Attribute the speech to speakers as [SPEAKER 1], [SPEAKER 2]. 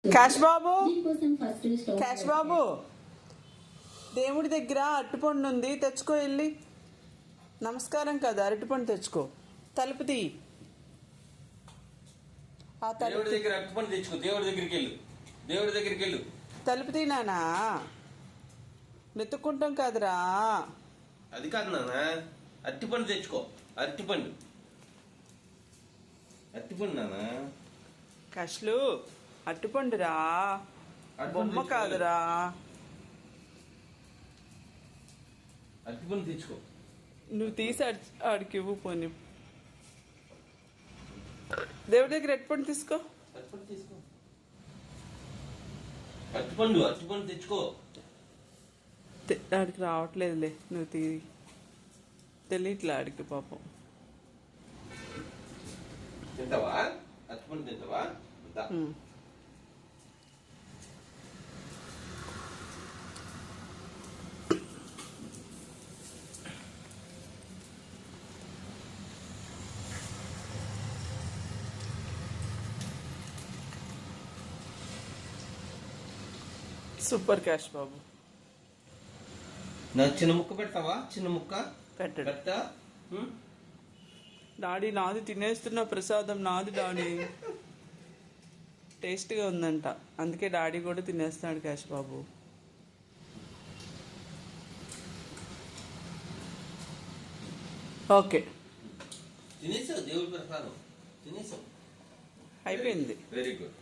[SPEAKER 1] Cash బాబు, cash బాబు, దేవుడి దగ్గర అరటిపండు ఉంది, తెచ్చుకో వెళ్ళి. నమస్కారం కదా, అరటిపండు తెచ్చుకో. తలుపు తీ.
[SPEAKER 2] దేవుడి దగ్గర అరటిపండు తెచ్చుకో. దేవుడి దగ్గరికి వెళ్ళు, దేవుడి దగ్గరికి వెళ్ళు.
[SPEAKER 1] తలుపు తీ నానా, నెత్తుకుంటాం కదరా.
[SPEAKER 2] అది కాదు నాన్న, అరటిపండు తెచ్చుకో. అరటిపండు, అరటిపండు నాన్న.
[SPEAKER 1] కష్లు అరటిపండురా, బొమ్మ కాదురా.
[SPEAKER 2] అరటిపండు తెచ్చుకో.
[SPEAKER 1] నువ్వు తీసి ఆడికి ఇవ్వు. పోనీ దేవుడి దగ్గర అరటిపండు తీసుకో.
[SPEAKER 2] అరటిపండు తీసుకో. అరటిపండు, అరటిపండు తెచ్చుకో.
[SPEAKER 1] ఆడికి రావట్లేదులే, నువ్వు తెలియట్లే ఆడికి పాపం.
[SPEAKER 2] తింటావా? అరటిపండు తింటావా?
[SPEAKER 1] సూపర్ క్యాష్ బాబు.
[SPEAKER 2] నా చిన్న ముక్క పెడతావా? చిన్న ముక్క
[SPEAKER 1] పెట్టా. డాడీ నాది తినేస్తున్న ప్రసాదం నాది డాడీ. టేస్ట్గా ఉందంట, అందుకే డాడీ కూడా తినేస్తున్నాడు క్యాష్ బాబు. ఓకే,
[SPEAKER 2] తినేసావు దేవుడి ప్రసాదం, తినేసావు.
[SPEAKER 1] అయిపోయింది.
[SPEAKER 2] Very good.